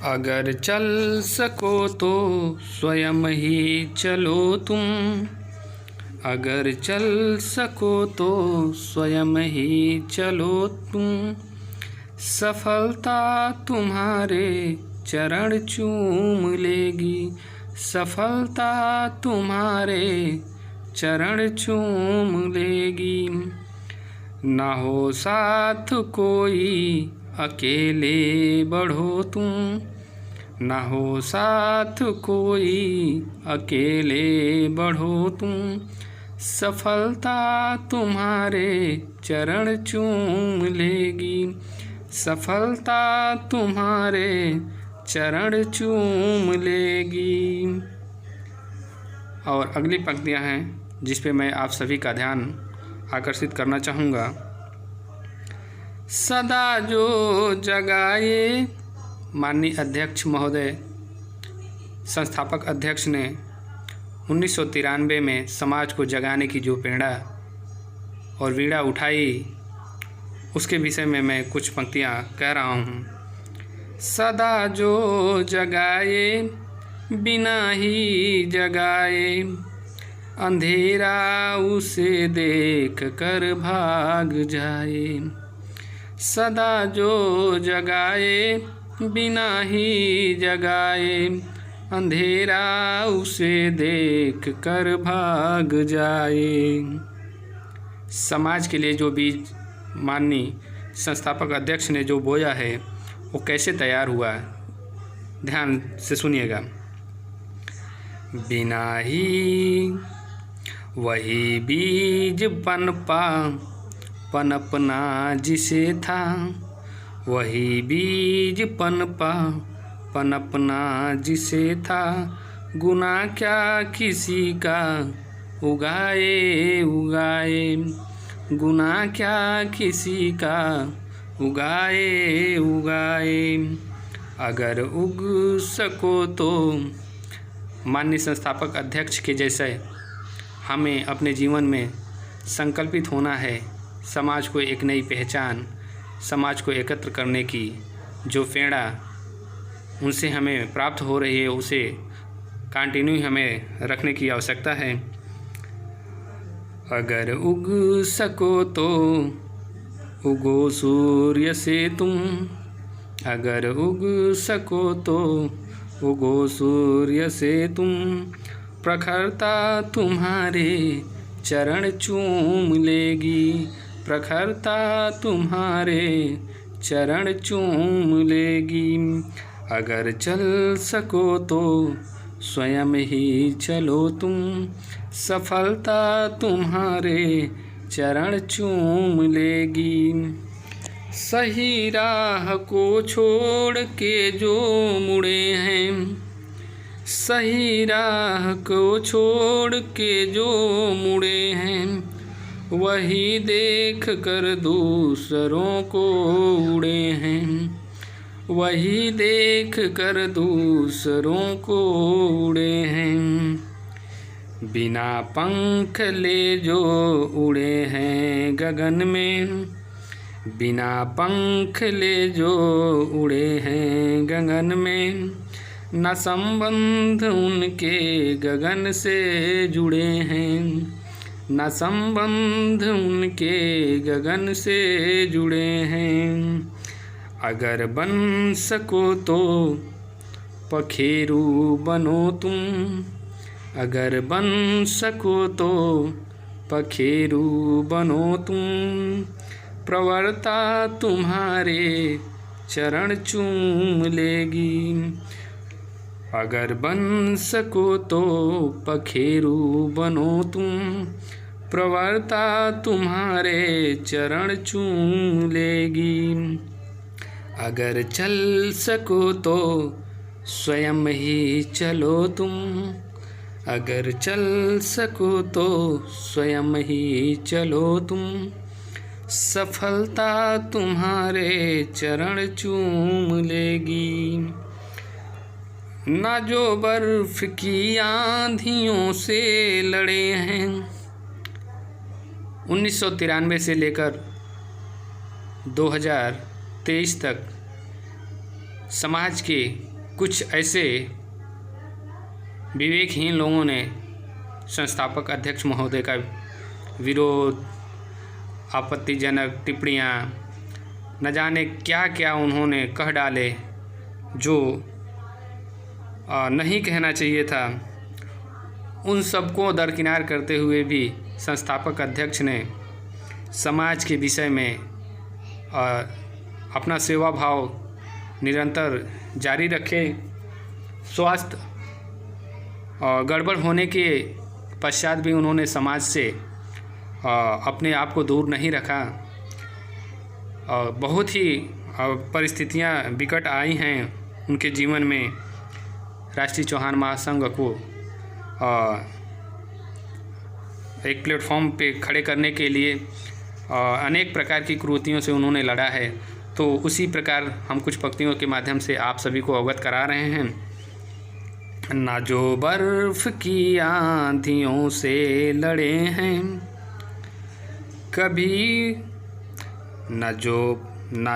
अगर चल सको तो स्वयं ही चलो तुम, अगर चल सको तो स्वयं ही चलो तुम, सफलता तुम्हारे चरण चूम लेगी, सफलता तुम्हारे चरण चूम लेगी। ना हो साथ कोई अकेले बढ़ो तुम, ना हो साथ कोई अकेले बढ़ो तुम, सफलता तुम्हारे चरण चूम लेगी, सफलता तुम्हारे चरण चूम लेगी। और अगली पंक्तियां हैं जिस पे मैं आप सभी का ध्यान आकर्षित करना चाहूँगा। सदा जो जगाए, माननीय अध्यक्ष महोदय संस्थापक अध्यक्ष ने 1993 में समाज को जगाने की जो प्रेरणा और वीणा उठाई, उसके विषय में मैं कुछ पंक्तियाँ कह रहा हूँ। सदा जो जगाए बिना ही जगाए, अंधेरा उसे देख कर भाग जाए, सदा जो जगाए बिना ही जगाए, अंधेरा उसे देख कर भाग जाए। समाज के लिए जो बीज माननीय संस्थापक अध्यक्ष ने जो बोया है वो कैसे तैयार हुआ, ध्यान से सुनिएगा। बिना ही वही बीज पनपना जिसे था, वही बीज पनपना जिसे था, गुनाह क्या किसी का उगाए उगाए, गुनाह क्या किसी का उगाए उगाए। अगर उग सको तो माननीय संस्थापक अध्यक्ष के जैसे हमें अपने जीवन में संकल्पित होना है। समाज को एक नई पहचान, समाज को एकत्र करने की जो प्रेरणा उनसे हमें प्राप्त हो रही है, उसे कंटिन्यू हमें रखने की आवश्यकता है। अगर उग सको तो उगो सूर्य से तुम, अगर उग सको तो उगो सूर्य से तुम, प्रखरता तुम्हारे चरण चूम लेगी, प्रखरता तुम्हारे चरण चूम लेगी। अगर चल सको तो स्वयं ही चलो तुम, सफलता तुम्हारे चरण चूम लेगी। सही राह को छोड़ के जो मुड़े हैं, सही राह को छोड़ के जो मुड़े हैं, वही देख कर दूसरों को उड़े हैं, वही देख कर दूसरों को उड़े हैं। बिना पंख ले जो उड़े हैं गगन में, बिना पंख ले जो उड़े हैं गगन में, न संबंध उनके गगन से जुड़े हैं, न संबंध उनके गगन से जुड़े हैं। अगर बन सको तो पखेरू बनो तुम, अगर बन सको तो पखेरू बनो तुम, प्रवरता तुम्हारे चरण चूम लेगी। अगर बन सको तो पखेरू बनो तुम, प्रवरता तुम्हारे चरण चूम लेगी। अगर चल सको तो स्वयं ही चलो तुम, अगर चल सको तो स्वयं ही चलो तुम, सफलता तुम्हारे चरण चूम लेगी। ना जो बर्फ की आंधियों से लड़े हैं, 1993 से लेकर 2023 तक समाज के कुछ ऐसे विवेकहीन लोगों ने संस्थापक अध्यक्ष महोदय का विरोध, आपत्तिजनक टिप्पणियाँ, न जाने क्या क्या उन्होंने कह डाले जो नहीं कहना चाहिए था। उन सबको दरकिनार करते हुए भी संस्थापक अध्यक्ष ने समाज के विषय में अपना सेवा भाव निरंतर जारी रखे। स्वास्थ्य गड़बड़ होने के पश्चात भी उन्होंने समाज से अपने आप को दूर नहीं रखा। बहुत ही परिस्थितियां विकट आई हैं उनके जीवन में। राष्ट्रीय चौहान महासंघ को एक प्लेटफॉर्म पे खड़े करने के लिए अनेक प्रकार की कुरीतियों से उन्होंने लड़ा है। तो उसी प्रकार हम कुछ पंक्तियों के माध्यम से आप सभी को अवगत करा रहे हैं। ना जो बर्फ़ की आंधियों से लड़े हैं कभी, ना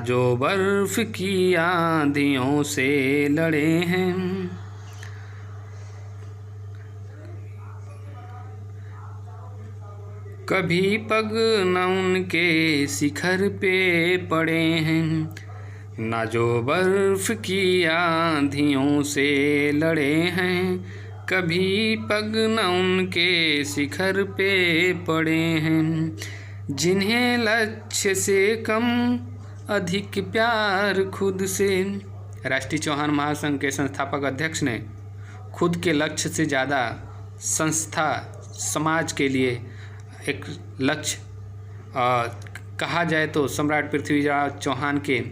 जो बर्फ़ की आंधियों से लड़े हैं, कभी पग न उनके शिखर पे पड़े हैं। ना जो बर्फ़ की आंधियों से लड़े हैं, कभी पग न उनके शिखर पे पड़े हैं। जिन्हें लक्ष्य से कम अधिक प्यार खुद से। राष्ट्रीय चौहान महासंघ के संस्थापक अध्यक्ष ने खुद के लक्ष्य से ज़्यादा संस्था समाज के लिए एक लक्ष्य कहा जाए तो सम्राट पृथ्वीराज चौहान के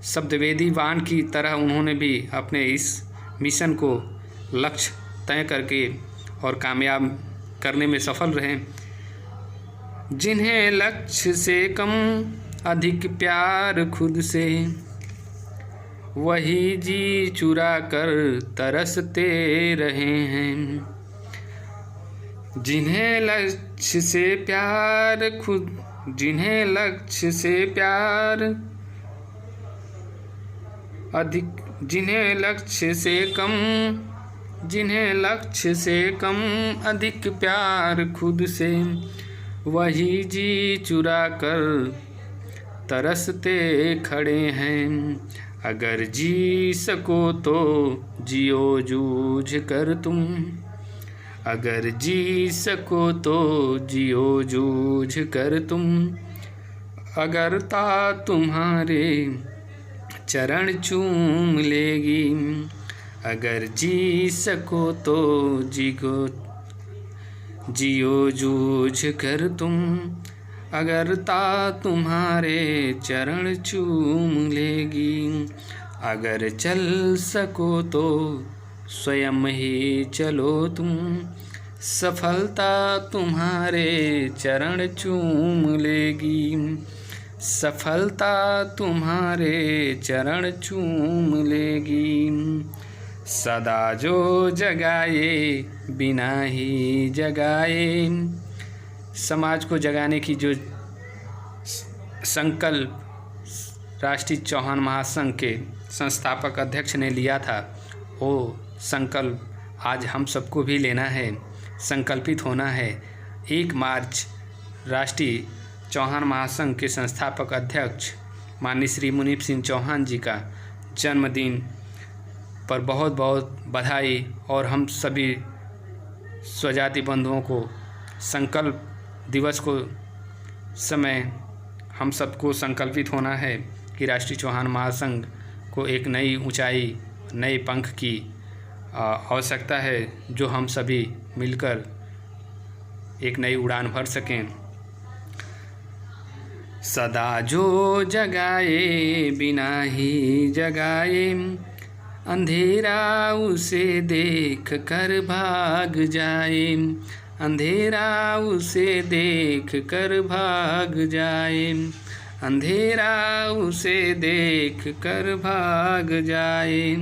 शब्दवेदी वाण की तरह उन्होंने भी अपने इस मिशन को लक्ष्य तय करके और कामयाब करने में सफल रहे। जिन्हें लक्ष्य से कम अधिक प्यार खुद से, वही जी चुरा कर तरसते रहे हैं। जिन्हें लक्ष्य से प्यार खुद, जिन्हें लक्ष्य से प्यार अधिक, जिन्हें लक्ष्य से कम, जिन्हें लक्ष्य से कम अधिक प्यार खुद से, वही जी चुरा कर तरसते खड़े हैं। अगर जी सको तो जियो जूझ कर तुम, अगर जी सको तो जियो जूझ कर तुम, अगरता तुम्हारे चरण चूम लेगी। अगर जी सको तो जियो जूझ कर तुम, अगरता तुम्हारे चरण चूम लेगी। अगर चल सको तो स्वयं ही चलो तुम, सफलता तुम्हारे चरण चूम लेगी, सफलता तुम्हारे चरण चूम लेगी। सदा जो जगाए बिना ही जगाए, समाज को जगाने की जो संकल्प राष्ट्रीय चौहान महासंघ के संस्थापक अध्यक्ष ने लिया था, वो संकल्प आज हम सबको भी लेना है, संकल्पित होना है। 1 मार्च राष्ट्रीय चौहान महासंघ के संस्थापक अध्यक्ष माननीय श्री मुनीप सिंह चौहान जी का जन्मदिन पर बहुत बहुत बधाई। और हम सभी स्वजाति बंधुओं को संकल्प दिवस को समय हम सबको संकल्पित होना है कि राष्ट्रीय चौहान महासंघ को एक नई ऊंचाई, नए पंख की आवश्यकता है, जो हम सभी मिलकर एक नई उड़ान भर सकें। सदा जो जगाए बिना ही जगाए, अंधेरा उसे देख कर भाग जाए, अंधेरा उसे देख कर भाग जाए, अंधेरा उसे देख कर भाग जाए।